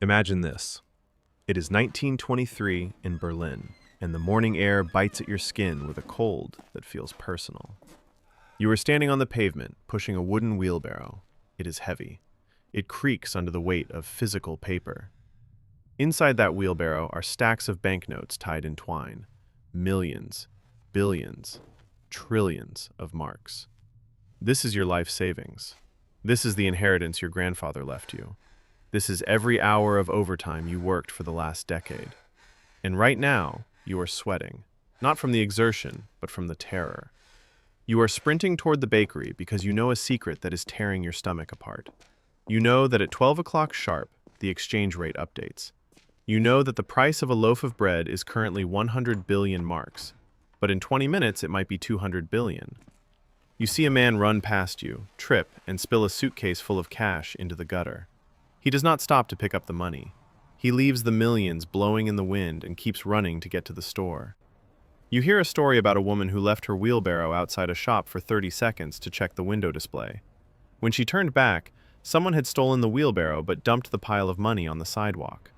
Imagine this. It is 1923 in Berlin, and the morning air bites at your skin with a cold that feels personal. You are standing on the pavement, pushing a wooden wheelbarrow. It is heavy. It creaks under the weight of physical paper. Inside that wheelbarrow are stacks of banknotes tied in twine. Millions, billions, trillions of marks. This is your life savings. This is the inheritance your grandfather left you. This is every hour of overtime you worked for the last decade. And right now, you are sweating, not from the exertion, but from the terror. You are sprinting toward the bakery because you know a secret that is tearing your stomach apart. You know that at 12 o'clock sharp, the exchange rate updates. You know that the price of a loaf of bread is currently 100 billion marks, but in 20 minutes it might be 200 billion. You see a man run past you, trip, and spill a suitcase full of cash into the gutter. He does not stop to pick up the money. He leaves the millions blowing in the wind and keeps running to get to the store. You hear a story about a woman who left her wheelbarrow outside a shop for 30 seconds to check the window display. When she turned back, someone had stolen the wheelbarrow but dumped the pile of money on the sidewalk.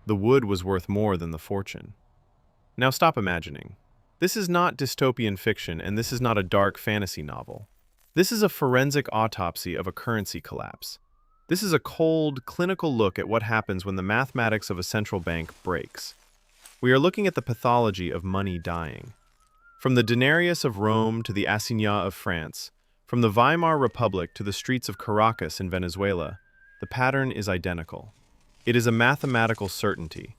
The wood was worth more than the fortune. Now stop imagining. This is not dystopian fiction, and this is not a dark fantasy novel. This is a forensic autopsy of a currency collapse. This is a cold, clinical look at what happens when the mathematics of a central bank breaks. We are looking at the pathology of money dying. From the denarius of Rome to the assignat of France, from the Weimar Republic to the streets of Caracas in Venezuela, the pattern is identical. It is a mathematical certainty.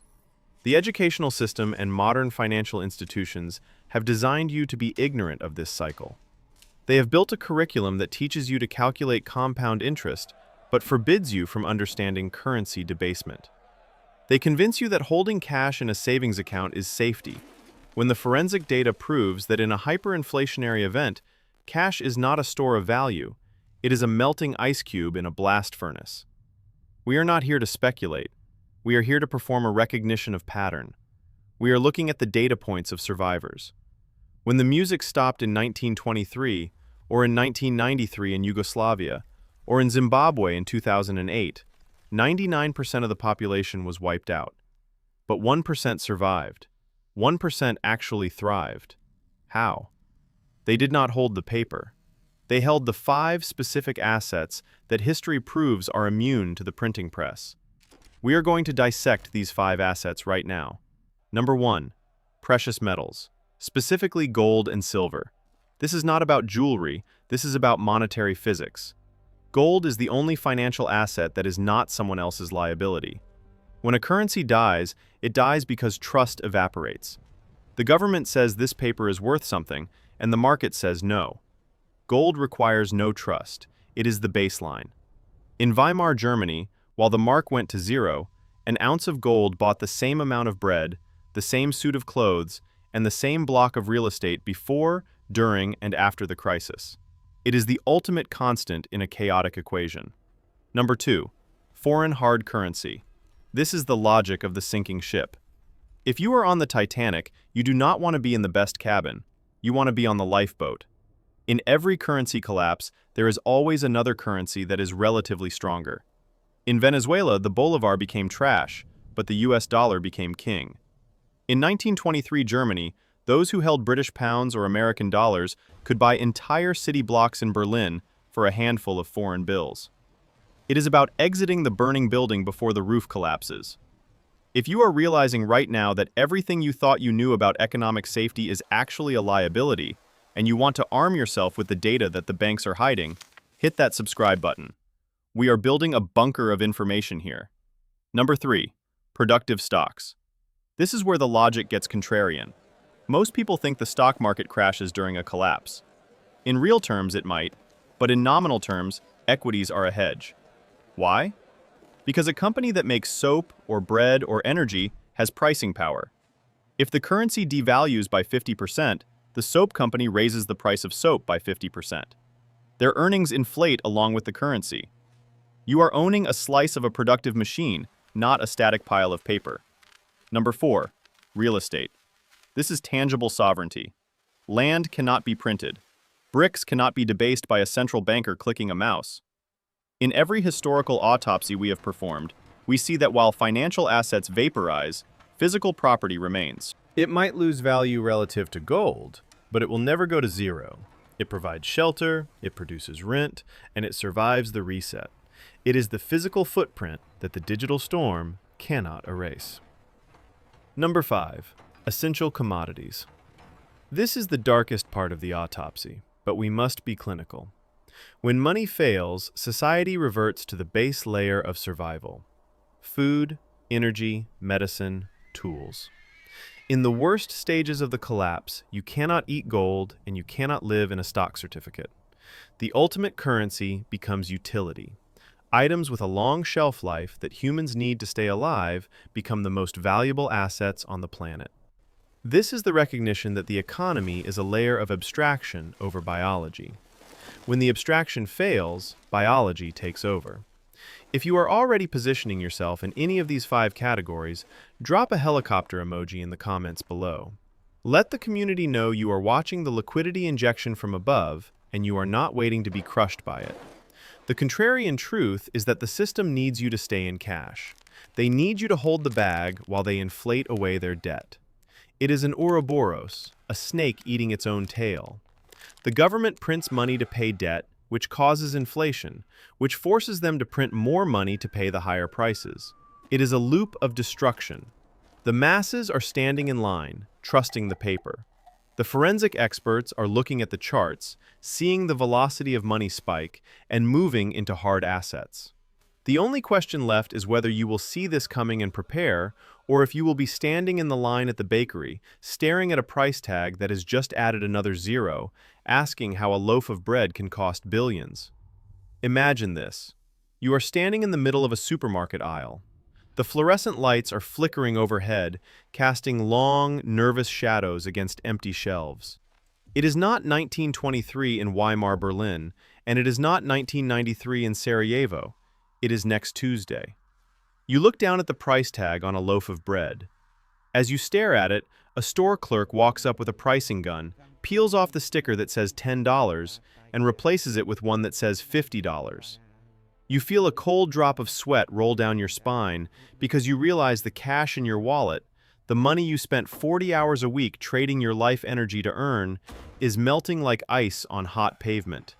The educational system and modern financial institutions have designed you to be ignorant of this cycle. They have built a curriculum that teaches you to calculate compound interest, but forbids you from understanding currency debasement. They convince you that holding cash in a savings account is safety, when the forensic data proves that in a hyperinflationary event, cash is not a store of value, it is a melting ice cube in a blast furnace. We are not here to speculate. We are here to perform a recognition of pattern. We are looking at the data points of survivors. When the music stopped in 1923, or in 1993 in Yugoslavia, or in Zimbabwe in 2008, 99% of the population was wiped out. But 1% survived. 1% actually thrived. How? They did not hold the paper. They held the 5 specific assets that history proves are immune to the printing press. We are going to dissect these 5 assets right now. Number 1, precious metals, specifically gold and silver. This is not about jewelry, this is about monetary physics. Gold is the only financial asset that is not someone else's liability. When a currency dies, it dies because trust evaporates. The government says this paper is worth something, and the market says no. Gold requires no trust. It is the baseline. In Weimar, Germany, while the mark went to zero, an ounce of gold bought the same amount of bread, the same suit of clothes, and the same block of real estate before, during, and after the crisis. It is the ultimate constant in a chaotic equation. Number 2, foreign hard currency. This is the logic of the sinking ship. If you are on the Titanic, you do not want to be in the best cabin. You want to be on the lifeboat. In every currency collapse, there is always another currency that is relatively stronger. In Venezuela, the bolivar became trash, but the US dollar became king. In 1923 Germany, those who held British pounds or American dollars could buy entire city blocks in Berlin for a handful of foreign bills. It is about exiting the burning building before the roof collapses. If you are realizing right now that everything you thought you knew about economic safety is actually a liability, and you want to arm yourself with the data that the banks are hiding, hit that subscribe button. We are building a bunker of information here. Number 3, productive stocks. This is where the logic gets contrarian. Most people think the stock market crashes during a collapse. In real terms, it might, but in nominal terms, equities are a hedge. Why? Because a company that makes soap or bread or energy has pricing power. If the currency devalues by 50%, the soap company raises the price of soap by 50%. Their earnings inflate along with the currency. You are owning a slice of a productive machine, not a static pile of paper. Number 4, real estate. This is tangible sovereignty. Land cannot be printed. Bricks cannot be debased by a central banker clicking a mouse. In every historical autopsy we have performed, we see that while financial assets vaporize, physical property remains. It might lose value relative to gold, but it will never go to zero. It provides shelter, it produces rent, and it survives the reset. It is the physical footprint that the digital storm cannot erase. Number 5. Essential commodities. This is the darkest part of the autopsy, but we must be clinical. When money fails, society reverts to the base layer of survival: food, energy, medicine, tools. In the worst stages of the collapse, you cannot eat gold and you cannot live in a stock certificate. The ultimate currency becomes utility. Items with a long shelf life that humans need to stay alive become the most valuable assets on the planet. This is the recognition that the economy is a layer of abstraction over biology. When the abstraction fails, biology takes over. If you are already positioning yourself in any of these 5 categories, drop a helicopter emoji in the comments below. Let the community know you are watching the liquidity injection from above and you are not waiting to be crushed by it. The contrarian truth is that the system needs you to stay in cash. They need you to hold the bag while they inflate away their debt. It is an Ouroboros, a snake eating its own tail. The government prints money to pay debt, which causes inflation, which forces them to print more money to pay the higher prices. It is a loop of destruction. The masses are standing in line, trusting the paper. The forensic experts are looking at the charts, seeing the velocity of money spike, and moving into hard assets. The only question left is whether you will see this coming and prepare, or if you will be standing in the line at the bakery, staring at a price tag that has just added another zero, asking how a loaf of bread can cost billions. Imagine this. You are standing in the middle of a supermarket aisle. The fluorescent lights are flickering overhead, casting long, nervous shadows against empty shelves. It is not 1923 in Weimar, Berlin, and it is not 1993 in Sarajevo. It is next Tuesday. You look down at the price tag on a loaf of bread. As you stare at it, a store clerk walks up with a pricing gun, peels off the sticker that says $10, and replaces it with one that says $50. You feel a cold drop of sweat roll down your spine because you realize the cash in your wallet, the money you spent 40 hours a week trading your life energy to earn, is melting like ice on hot pavement.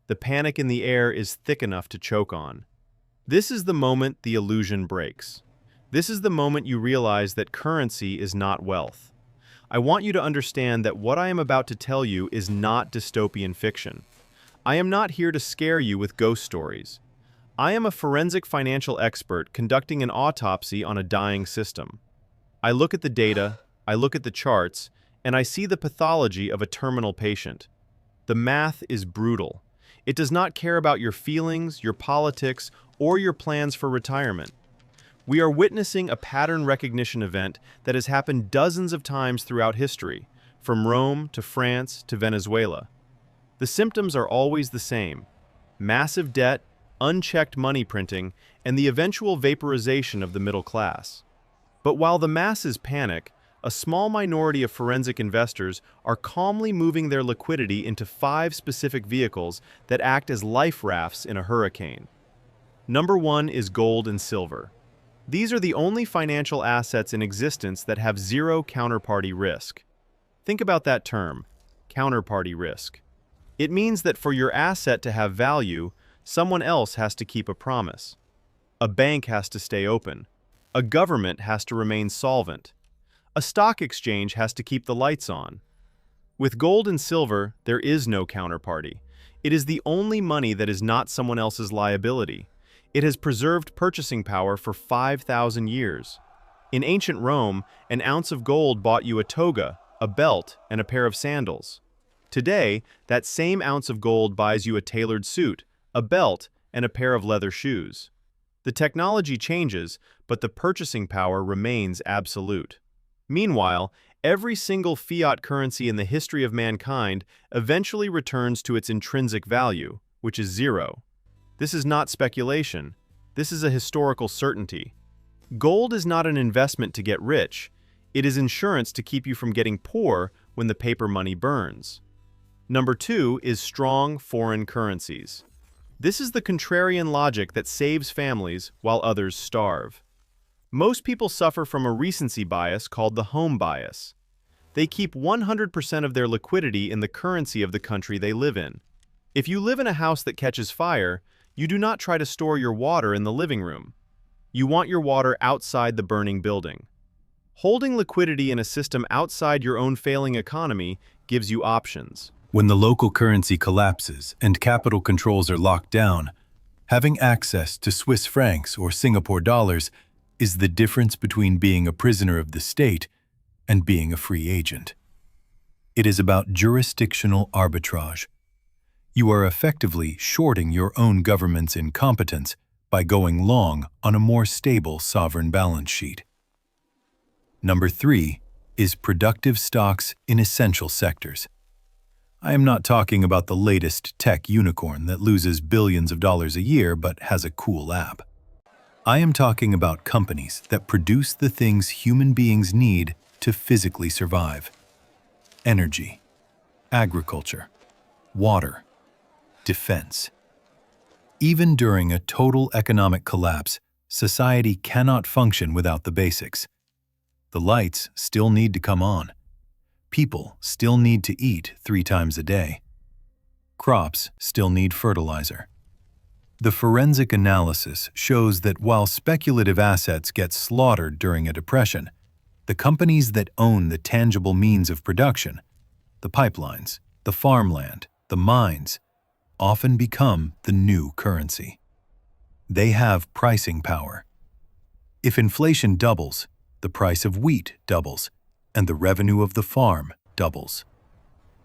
The panic in the air is thick enough to choke on. This is the moment the illusion breaks. This is the moment you realize that currency is not wealth. I want you to understand that what I am about to tell you is not dystopian fiction. I am not here to scare you with ghost stories. I am a forensic financial expert conducting an autopsy on a dying system. I look at the data, I look at the charts, and I see the pathology of a terminal patient. The math is brutal. It does not care about your feelings, your politics, or your plans for retirement. We are witnessing a pattern recognition event that has happened dozens of times throughout history, from Rome to France to Venezuela. The symptoms are always the same: massive debt, unchecked money printing, and the eventual vaporization of the middle class. But while the masses panic, a small minority of forensic investors are calmly moving their liquidity into 5 specific vehicles that act as life rafts in a hurricane. Number 1 is gold and silver. These are the only financial assets in existence that have zero counterparty risk. Think about that term, counterparty risk. It means that for your asset to have value, someone else has to keep a promise. A bank has to stay open. A government has to remain solvent. A stock exchange has to keep the lights on. With gold and silver, there is no counterparty. It is the only money that is not someone else's liability. It has preserved purchasing power for 5,000 years. In ancient Rome, an ounce of gold bought you a toga, a belt, and a pair of sandals. Today, that same ounce of gold buys you a tailored suit, a belt, and a pair of leather shoes. The technology changes, but the purchasing power remains absolute. Meanwhile, every single fiat currency in the history of mankind eventually returns to its intrinsic value, which is zero. This is not speculation. This is a historical certainty. Gold is not an investment to get rich. It is insurance to keep you from getting poor when the paper money burns. Number 2 is strong foreign currencies. This is the contrarian logic that saves families while others starve. Most people suffer from a recency bias called the home bias. They keep 100% of their liquidity in the currency of the country they live in. If you live in a house that catches fire, you do not try to store your water in the living room. You want your water outside the burning building. Holding liquidity in a system outside your own failing economy gives you options. When the local currency collapses and capital controls are locked down, having access to Swiss francs or Singapore dollars is the difference between being a prisoner of the state and being a free agent. It is about jurisdictional arbitrage. You are effectively shorting your own government's incompetence by going long on a more stable sovereign balance sheet. Number 3 is productive stocks in essential sectors. I am not talking about the latest tech unicorn that loses billions of dollars a year but has a cool app. I am talking about companies that produce the things human beings need to physically survive. Energy, agriculture, water, defense. Even during a total economic collapse, society cannot function without the basics. The lights still need to come on. People still need to eat 3 times a day. Crops still need fertilizer. The forensic analysis shows that while speculative assets get slaughtered during a depression, the companies that own the tangible means of production, the pipelines, the farmland, the mines, often become the new currency. They have pricing power. If inflation doubles, the price of wheat doubles, and the revenue of the farm doubles.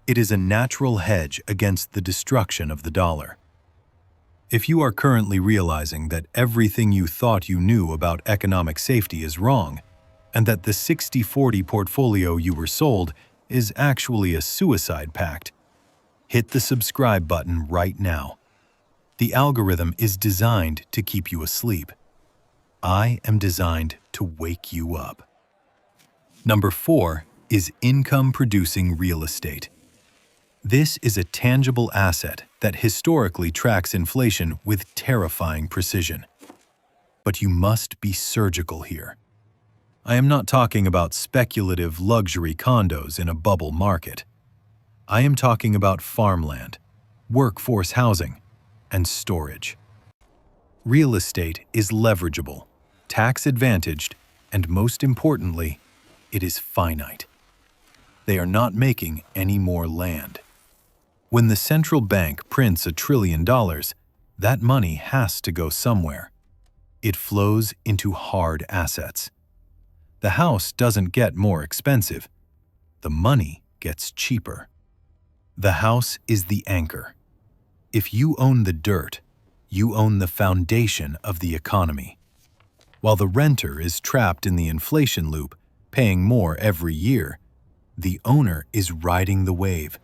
It is a natural hedge against the destruction of the dollar. If you are currently realizing that everything you thought you knew about economic safety is wrong, and that the 60-40 portfolio you were sold is actually a suicide pact, hit the subscribe button right now. The algorithm is designed to keep you asleep. I am designed to wake you up. Number 4 is income-producing real estate. This is a tangible asset that historically tracks inflation with terrifying precision. But you must be surgical here. I am not talking about speculative luxury condos in a bubble market. I am talking about farmland, workforce housing, and storage. Real estate is leverageable, tax-advantaged, and most importantly, it is finite. They are not making any more land. When the central bank prints $1 trillion, that money has to go somewhere. It flows into hard assets. The house doesn't get more expensive. The money gets cheaper. The house is the anchor. If you own the dirt, you own the foundation of the economy. While the renter is trapped in the inflation loop, paying more every year, the owner is riding the wave,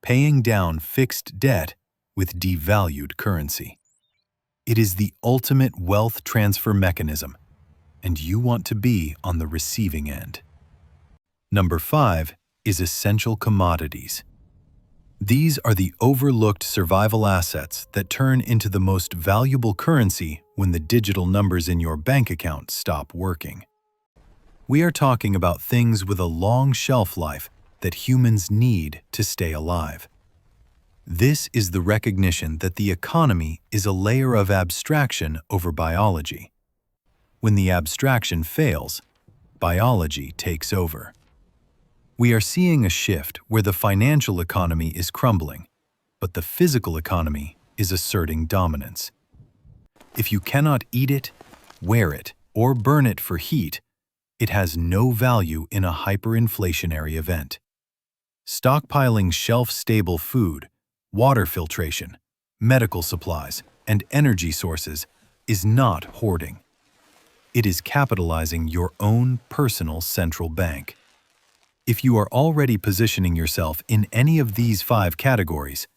paying down fixed debt with devalued currency. It is the ultimate wealth transfer mechanism, and you want to be on the receiving end. Number 5 is essential commodities. These are the overlooked survival assets that turn into the most valuable currency when the digital numbers in your bank account stop working. We are talking about things with a long shelf life that humans need to stay alive. This is the recognition that the economy is a layer of abstraction over biology. When the abstraction fails, biology takes over. We are seeing a shift where the financial economy is crumbling, but the physical economy is asserting dominance. If you cannot eat it, wear it, or burn it for heat, it has no value in a hyperinflationary event. Stockpiling shelf-stable food, water filtration, medical supplies, and energy sources is not hoarding. It is capitalizing your own personal central bank. If you are already positioning yourself in any of these 5 categories,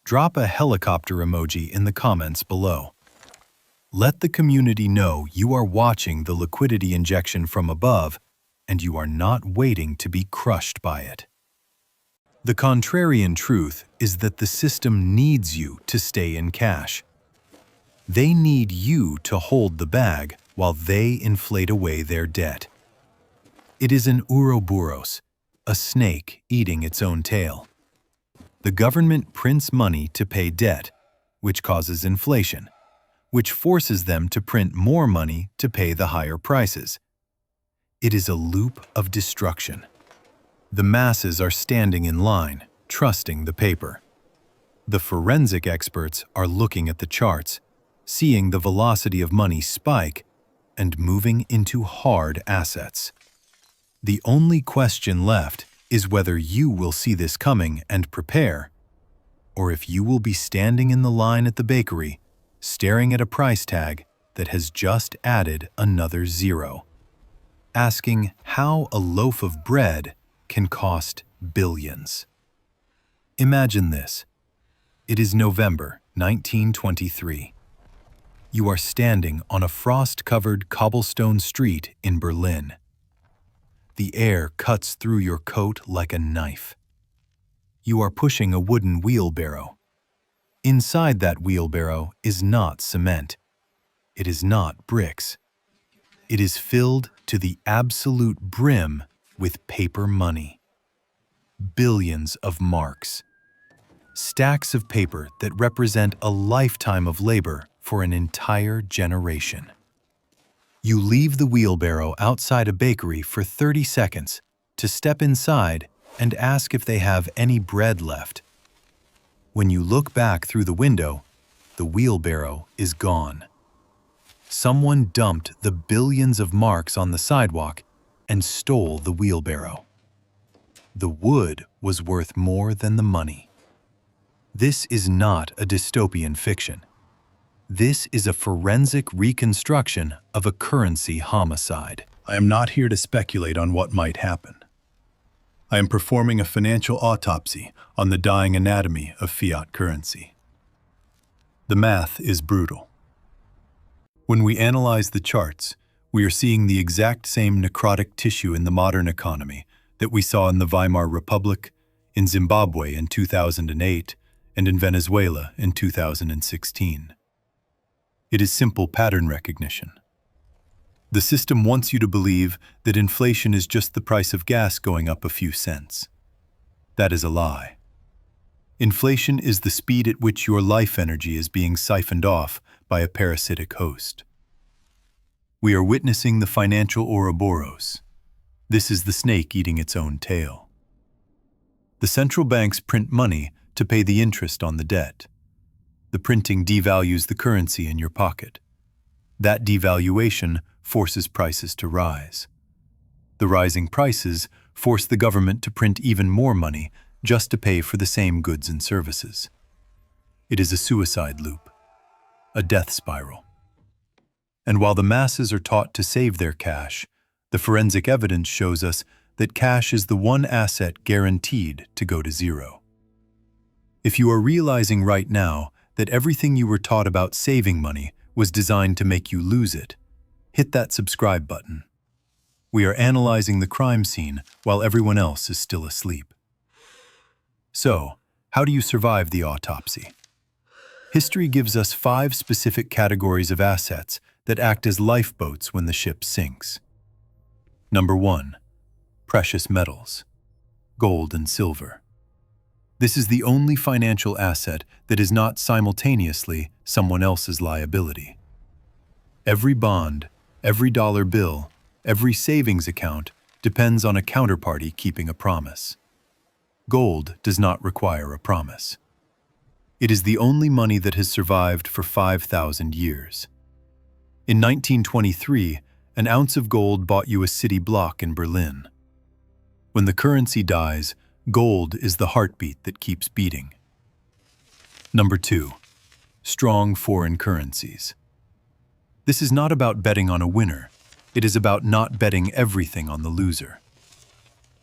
drop a helicopter emoji in the comments below. Let the community know you are watching the liquidity injection from above and you are not waiting to be crushed by it. The contrarian truth is that the system needs you to stay in cash. They need you to hold the bag while they inflate away their debt. It is an Ouroboros, a snake eating its own tail. The government prints money to pay debt, which causes inflation, which forces them to print more money to pay the higher prices. It is a loop of destruction. The masses are standing in line, trusting the paper. The forensic experts are looking at the charts, seeing the velocity of money spike and moving into hard assets. The only question left is whether you will see this coming and prepare, or if you will be standing in the line at the bakery, staring at a price tag that has just added another zero, asking how a loaf of bread can cost billions. Imagine this. It is November 1923. You are standing on a frost-covered cobblestone street in Berlin. The air cuts through your coat like a knife. You are pushing a wooden wheelbarrow. Inside that wheelbarrow is not cement. It is not bricks. It is filled to the absolute brim with paper money. Billions of marks. Stacks of paper that represent a lifetime of labor for an entire generation. You leave the wheelbarrow outside a bakery for 30 seconds to step inside and ask if they have any bread left. When you look back through the window, the wheelbarrow is gone. Someone dumped the billions of marks on the sidewalk and stole the wheelbarrow. The wood was worth more than the money. This is not a dystopian fiction. This is a forensic reconstruction of a currency homicide. I am not here to speculate on what might happen. I am performing a financial autopsy on the dying anatomy of fiat currency. The math is brutal. When we analyze the charts, we are seeing the exact same necrotic tissue in the modern economy that we saw in the Weimar Republic, in Zimbabwe in 2008, and in Venezuela in 2016. It is simple pattern recognition. The system wants you to believe that inflation is just the price of gas going up a few cents. That is a lie. Inflation is the speed at which your life energy is being siphoned off by a parasitic host. We are witnessing the financial Ouroboros. This is the snake eating its own tail. The central banks print money to pay the interest on the debt. The printing devalues the currency in your pocket. That devaluation forces prices to rise. The rising prices force the government to print even more money just to pay for the same goods and services. It is a suicide loop, a death spiral. And while the masses are taught to save their cash, the forensic evidence shows us that cash is the one asset guaranteed to go to zero. If you are realizing right now that everything you were taught about saving money was designed to make you lose it, hit that subscribe button. We are analyzing the crime scene while everyone else is still asleep. So, how do you survive the autopsy? History gives us 5 specific categories of assets that act as lifeboats when the ship sinks. Number 1. Precious metals. Gold and silver. This is the only financial asset that is not simultaneously someone else's liability. Every bond, every dollar bill, every savings account depends on a counterparty keeping a promise. Gold does not require a promise. It is the only money that has survived for 5,000 years. In 1923, an ounce of gold bought you a city block in Berlin. When the currency dies, gold is the heartbeat that keeps beating. Number 2. Strong foreign currencies. This is not about betting on a winner. It is about not betting everything on the loser.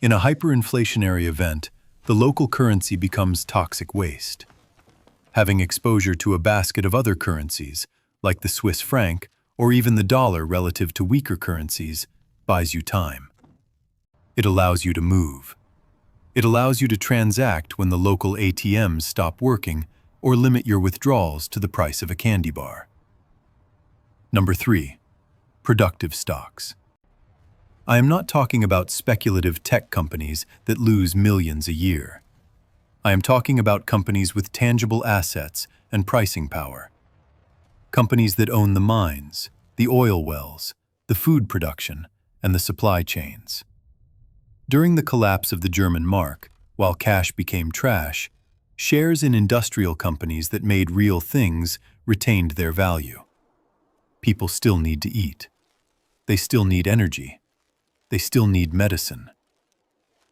In a hyperinflationary event, the local currency becomes toxic waste. Having exposure to a basket of other currencies, like the Swiss franc or even the dollar relative to weaker currencies, buys you time. It allows you to move. It allows you to transact when the local ATMs stop working or limit your withdrawals to the price of a candy bar. Number 3. Productive stocks. I am not talking about speculative tech companies that lose millions a year. I am talking about companies with tangible assets and pricing power. Companies that own the mines, the oil wells, the food production, and the supply chains. During the collapse of the German mark, while cash became trash, shares in industrial companies that made real things retained their value. People still need to eat. They still need energy. They still need medicine.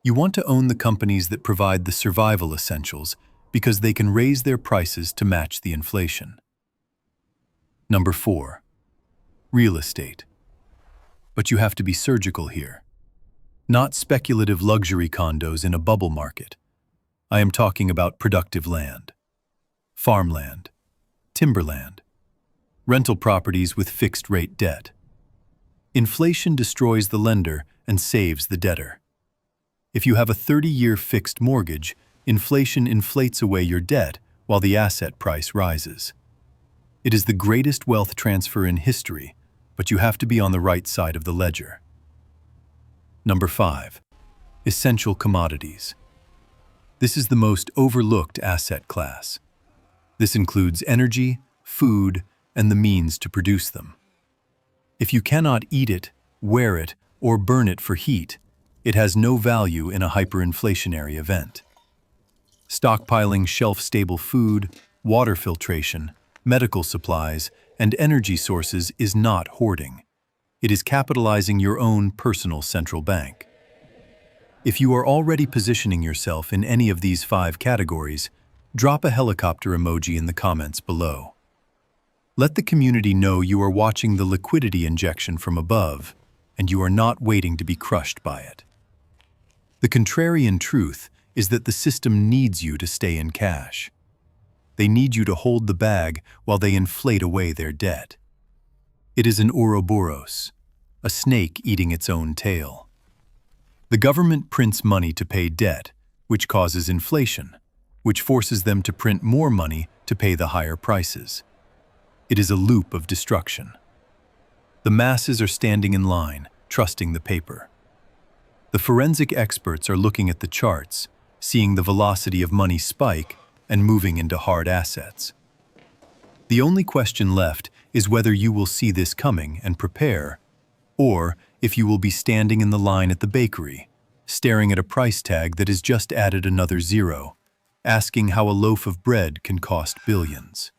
You want to own the companies that provide the survival essentials because they can raise their prices to match the inflation. Number 4. Real estate. But you have to be surgical here. Not speculative luxury condos in a bubble market. I am talking about productive land, farmland, timberland, rental properties with fixed-rate debt. Inflation destroys the lender and saves the debtor. If you have a 30-year fixed mortgage, inflation inflates away your debt while the asset price rises. It is the greatest wealth transfer in history, but you have to be on the right side of the ledger. Number 5. Essential commodities. This is the most overlooked asset class. This includes energy, food, and the means to produce them. If you cannot eat it, wear it, or burn it for heat, it has no value in a hyperinflationary event. Stockpiling shelf-stable food, water filtration, medical supplies, and energy sources is not hoarding. It is capitalizing your own personal central bank. If you are already positioning yourself in any of these 5 categories, drop a helicopter emoji in the comments below. Let the community know you are watching the liquidity injection from above, and you are not waiting to be crushed by it. The contrarian truth is that the system needs you to stay in cash. They need you to hold the bag while they inflate away their debt. It is an Ouroboros, a snake eating its own tail. The government prints money to pay debt, which causes inflation, which forces them to print more money to pay the higher prices. It is a loop of destruction. The masses are standing in line, trusting the paper. The forensic experts are looking at the charts, seeing the velocity of money spike and moving into hard assets. The only question left is whether you will see this coming and prepare, or if you will be standing in the line at the bakery, staring at a price tag that has just added another zero, asking how a loaf of bread can cost billions.